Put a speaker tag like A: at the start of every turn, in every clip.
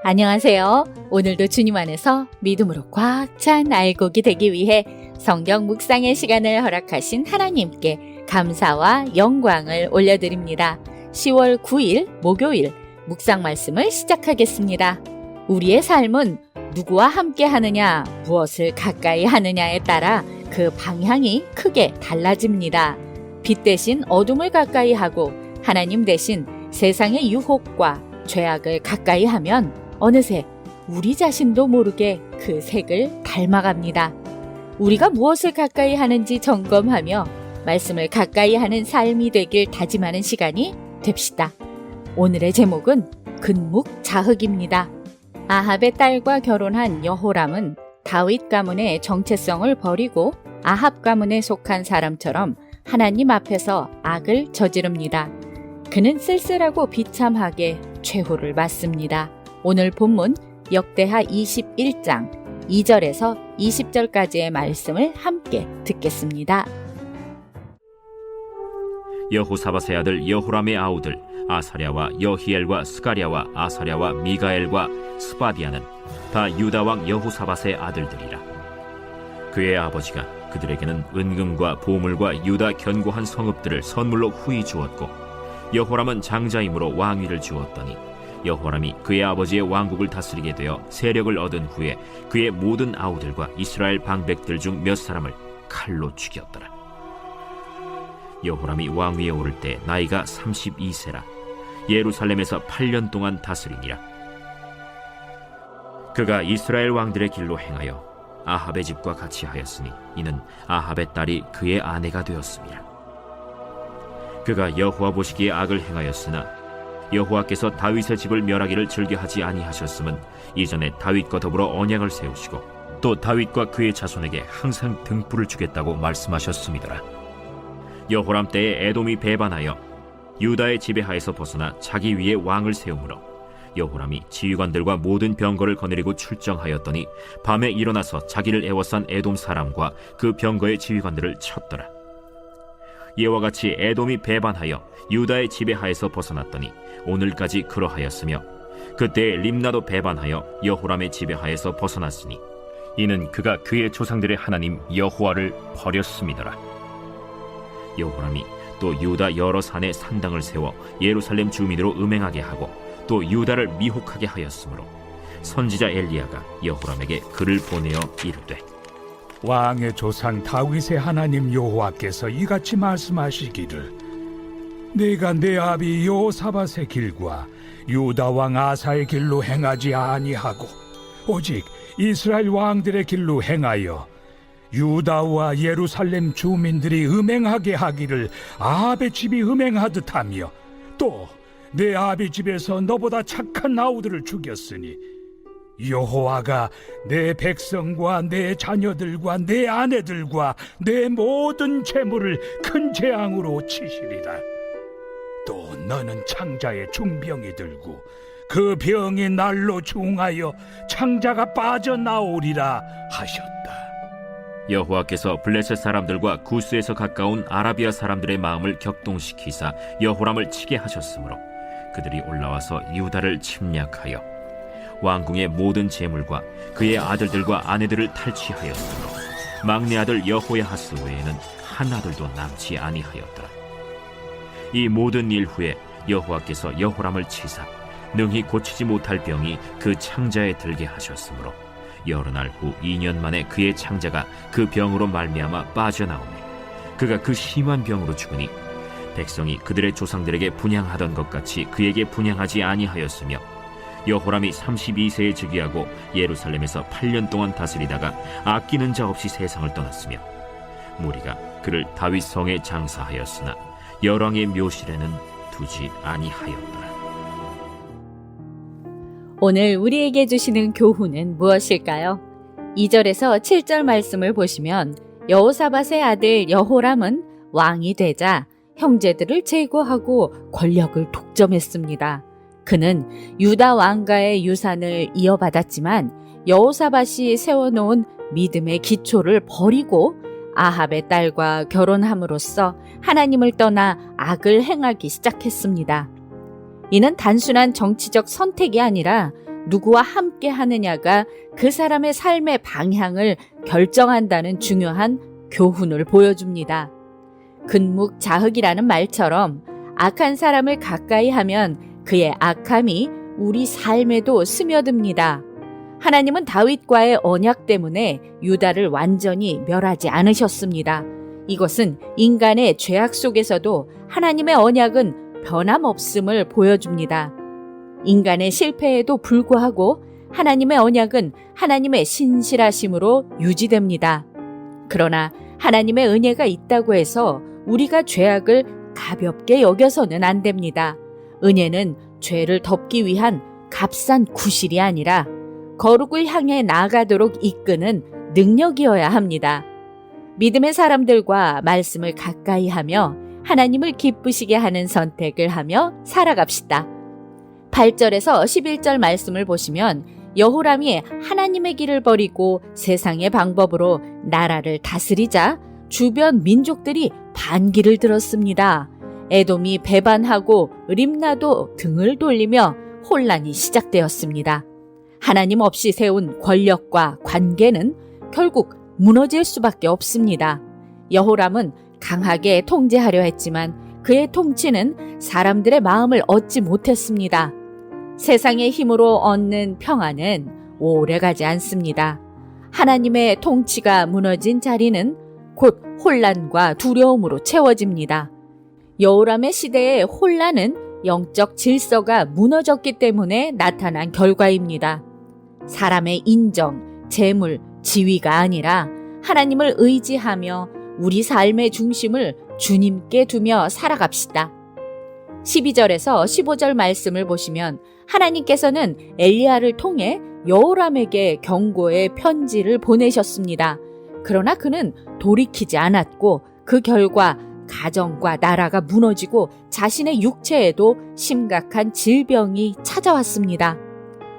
A: 안녕하세요. 오늘도 주님 안에서 믿음으로 꽉 찬 알곡이 되기 위해 성경 묵상의 시간을 허락하신 하나님께 감사와 영광을 올려드립니다. 10월 9일 목요일 묵상 말씀을 시작하겠습니다. 우리의 삶은 누구와 함께 하느냐, 무엇을 가까이 하느냐에 따라 그 방향이 크게 달라집니다. 빛 대신 어둠을 가까이 하고 하나님 대신 세상의 유혹과 죄악을 가까이 하면 어느새 우리 자신도 모르게 그 색을 닮아갑니다. 우리가 무엇을 가까이 하는지 점검하며 말씀을 가까이 하는 삶이 되길 다짐하는 시간이 됩시다. 오늘의 제목은 근묵자흑입니다. 아합의 딸과 결혼한 여호람은 다윗 가문의 정체성을 버리고 아합 가문에 속한 사람처럼 하나님 앞에서 악을 저지릅니다. 그는 쓸쓸하고 비참하게 최후를 맞습니다. 오늘 본문 역대하 21장 2절에서 20절까지의 말씀을 함께 듣겠습니다.
B: 여호사밧의 아들 여호람의 아우들 아사랴와 여히엘과 스가랴와 아사랴와 미가엘과 스바디아는 다 유다 왕 여호사밧의 아들들이라. 그의 아버지가 그들에게는 은금과 보물과 유다 견고한 성읍들을 선물로 후히 주었고, 여호람은 장자임으로 왕위를 주었더니 여호람이 그의 아버지의 왕국을 다스리게 되어 세력을 얻은 후에 그의 모든 아우들과 이스라엘 방백들 중 몇 사람을 칼로 죽였더라. 여호람이 왕위에 오를 때 나이가 32세라 예루살렘에서 8년 동안 다스리니라. 그가 이스라엘 왕들의 길로 행하여 아합의 집과 같이 하였으니 이는 아합의 딸이 그의 아내가 되었습니다. 그가 여호와 보시기에 악을 행하였으나 여호와께서 다윗의 집을 멸하기를 즐겨하지 아니하셨음은 이전에 다윗과 더불어 언약을 세우시고 또 다윗과 그의 자손에게 항상 등불을 주겠다고 말씀하셨음이더라. 여호람 때에 에돔이 배반하여 유다의 지배하에서 벗어나 자기 위에 왕을 세우므로 여호람이 지휘관들과 모든 병거를 거느리고 출정하였더니 밤에 일어나서 자기를 애워싼 에돔 사람과 그 병거의 지휘관들을 쳤더라. 이와 같이 에돔이 배반하여 유다의 지배하에서 벗어났더니 오늘까지 그러하였으며, 그때 림나도 배반하여 여호람의 지배하에서 벗어났으니 이는 그가 그의 조상들의 하나님 여호와를 버렸음이더라. 여호람이 또 유다 여러 산에 산당을 세워 예루살렘 주민으로 음행하게 하고 또 유다를 미혹하게 하였으므로 선지자 엘리야가 여호람에게 글을 보내어 이르되,
C: 왕의 조상 다윗의 하나님 여호와께서 이같이 말씀하시기를, 내가 내 아비 여호사밧의 길과 유다 왕 아사의 길로 행하지 아니하고 오직 이스라엘 왕들의 길로 행하여 유다와 예루살렘 주민들이 음행하게 하기를 아합의 집이 음행하듯 하며 또 내 아비 집에서 너보다 착한 아우들을 죽였으니 여호와가 내 백성과 내 자녀들과 내 아내들과 내 모든 재물을 큰 재앙으로 치시리라. 또 너는 창자에 중병이 들고 그 병이 날로 중하여 창자가 빠져나오리라 하셨다.
B: 여호와께서 블레셋 사람들과 구스에서 가까운 아라비아 사람들의 마음을 격동시키사 여호람을 치게 하셨으므로 그들이 올라와서 유다를 침략하여 왕궁의 모든 재물과 그의 아들들과 아내들을 탈취하였으므로 막내 아들 여호야하스 외에는 한 아들도 남지 아니하였더라. 이 모든 일 후에 여호와께서 여호람을 치사 능히 고치지 못할 병이 그 창자에 들게 하셨으므로 여러 날 후 2년 만에 그의 창자가 그 병으로 말미암아 빠져나오매 그가 그 심한 병으로 죽으니 백성이 그들의 조상들에게 분향하던 것 같이 그에게 분향하지 아니하였으며, 여호람이 32세에 즉위하고 예루살렘에서 8년 동안 다스리다가 아끼는 자 없이 세상을 떠났으며, 무리가 그를 다윗 성에 장사하였으나 열왕의 묘실에는 두지 아니하였더라.
A: 오늘 우리에게 주시는 교훈은 무엇일까요? 2절에서 7절 말씀을 보시면 여호사밧의 아들 여호람은 왕이 되자 형제들을 제거하고 권력을 독점했습니다. 그는 유다 왕가의 유산을 이어받았지만 여호사밧이 세워놓은 믿음의 기초를 버리고 아합의 딸과 결혼함으로써 하나님을 떠나 악을 행하기 시작했습니다. 이는 단순한 정치적 선택이 아니라 누구와 함께 하느냐가 그 사람의 삶의 방향을 결정한다는 중요한 교훈을 보여줍니다. 근묵자흑이라는 말처럼 악한 사람을 가까이 하면 그의 악함이 우리 삶에도 스며듭니다. 하나님은 다윗과의 언약 때문에 유다를 완전히 멸하지 않으셨습니다. 이것은 인간의 죄악 속에서도 하나님의 언약은 변함없음을 보여줍니다. 인간의 실패에도 불구하고 하나님의 언약은 하나님의 신실하심으로 유지됩니다. 그러나 하나님의 은혜가 있다고 해서 우리가 죄악을 가볍게 여겨서는 안 됩니다. 은혜는 죄를 덮기 위한 값싼 구실이 아니라 거룩을 향해 나아가도록 이끄는 능력이어야 합니다. 믿음의 사람들과 말씀을 가까이 하며 하나님을 기쁘시게 하는 선택을 하며 살아갑시다. 8절에서 11절 말씀을 보시면 여호람이 하나님의 길을 버리고 세상의 방법으로 나라를 다스리자 주변 민족들이 반기를 들었습니다. 에돔이 배반하고 림나도 등을 돌리며 혼란이 시작되었습니다. 하나님 없이 세운 권력과 관계는 결국 무너질 수밖에 없습니다. 여호람은 강하게 통제하려 했지만 그의 통치는 사람들의 마음을 얻지 못했습니다. 세상의 힘으로 얻는 평안은 오래가지 않습니다. 하나님의 통치가 무너진 자리는 곧 혼란과 두려움으로 채워집니다. 여호람의 시대의 혼란은 영적 질서가 무너졌기 때문에 나타난 결과입니다. 사람의 인정, 재물, 지위가 아니라 하나님을 의지하며 우리 삶의 중심을 주님께 두며 살아갑시다. 12절에서 15절 말씀을 보시면 하나님께서는 엘리야를 통해 여호람에게 경고의 편지를 보내셨습니다. 그러나 그는 돌이키지 않았고 그 결과 가정과 나라가 무너지고 자신의 육체에도 심각한 질병이 찾아왔습니다.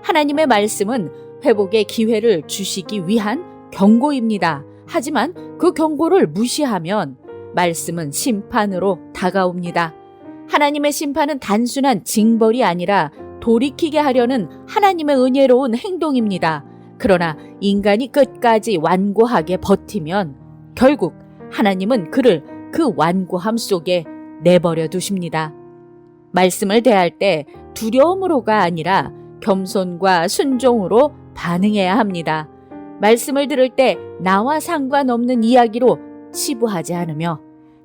A: 하나님의 말씀은 회복의 기회를 주시기 위한 경고입니다. 하지만 그 경고를 무시하면 말씀은 심판으로 다가옵니다. 하나님의 심판은 단순한 징벌이 아니라 돌이키게 하려는 하나님의 은혜로운 행동입니다. 그러나 인간이 끝까지 완고하게 버티면 결국 하나님은 그를 그 완고함 속에 내버려 두십니다. 말씀을 대할 때 두려움으로가 아니라 겸손과 순종으로 반응해야 합니다. 말씀을 들을 때 나와 상관없는 이야기로 치부하지 않으며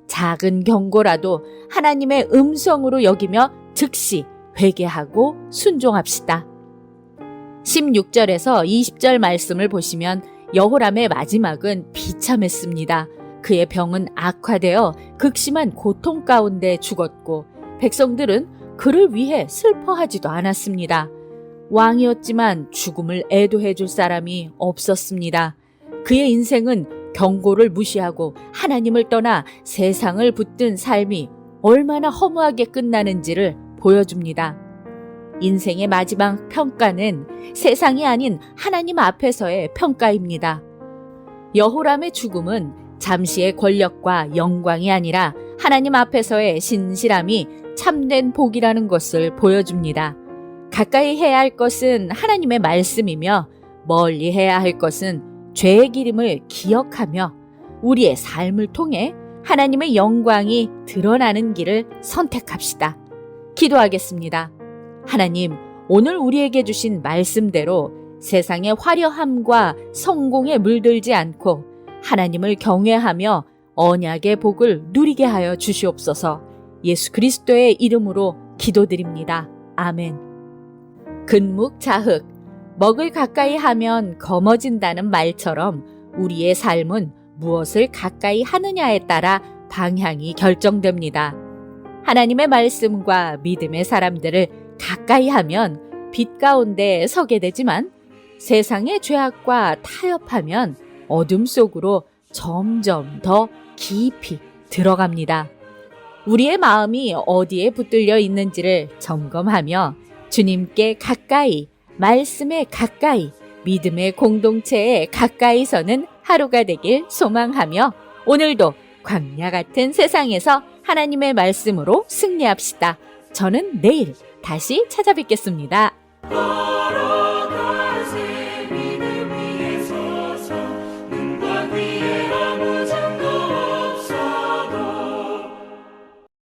A: 작은 경고라도 하나님의 음성으로 여기며 즉시 회개하고 순종합시다. 16절에서 20절 말씀을 보시면 여호람의 마지막은 비참했습니다. 그의 병은 악화되어 극심한 고통 가운데 죽었고 백성들은 그를 위해 슬퍼하지도 않았습니다. 왕이었지만 죽음을 애도해 줄 사람이 없었습니다. 그의 인생은 경고를 무시하고 하나님을 떠나 세상을 붙든 삶이 얼마나 허무하게 끝나는지를 보여줍니다. 인생의 마지막 평가는 세상이 아닌 하나님 앞에서의 평가입니다. 여호람의 죽음은 잠시의 권력과 영광이 아니라 하나님 앞에서의 신실함이 참된 복이라는 것을 보여줍니다. 가까이 해야 할 것은 하나님의 말씀이며 멀리 해야 할 것은 죄의 기름을 기억하며 우리의 삶을 통해 하나님의 영광이 드러나는 길을 선택합시다. 기도하겠습니다. 하나님, 오늘 우리에게 주신 말씀대로 세상의 화려함과 성공에 물들지 않고 하나님을 경외하며 언약의 복을 누리게 하여 주시옵소서. 예수 그리스도의 이름으로 기도드립니다. 아멘. 근묵자흑, 먹을 가까이 하면 검어진다는 말처럼 우리의 삶은 무엇을 가까이 하느냐에 따라 방향이 결정됩니다. 하나님의 말씀과 믿음의 사람들을 가까이 하면 빛 가운데 서게 되지만 세상의 죄악과 타협하면 어둠 속으로 점점 더 깊이 들어갑니다. 우리의 마음이 어디에 붙들려 있는지를 점검하며 주님께 가까이, 말씀에 가까이, 믿음의 공동체에 가까이 서는 하루가 되길 소망하며 오늘도 광야 같은 세상에서 하나님의 말씀으로 승리합시다. 저는 내일 다시 찾아뵙겠습니다.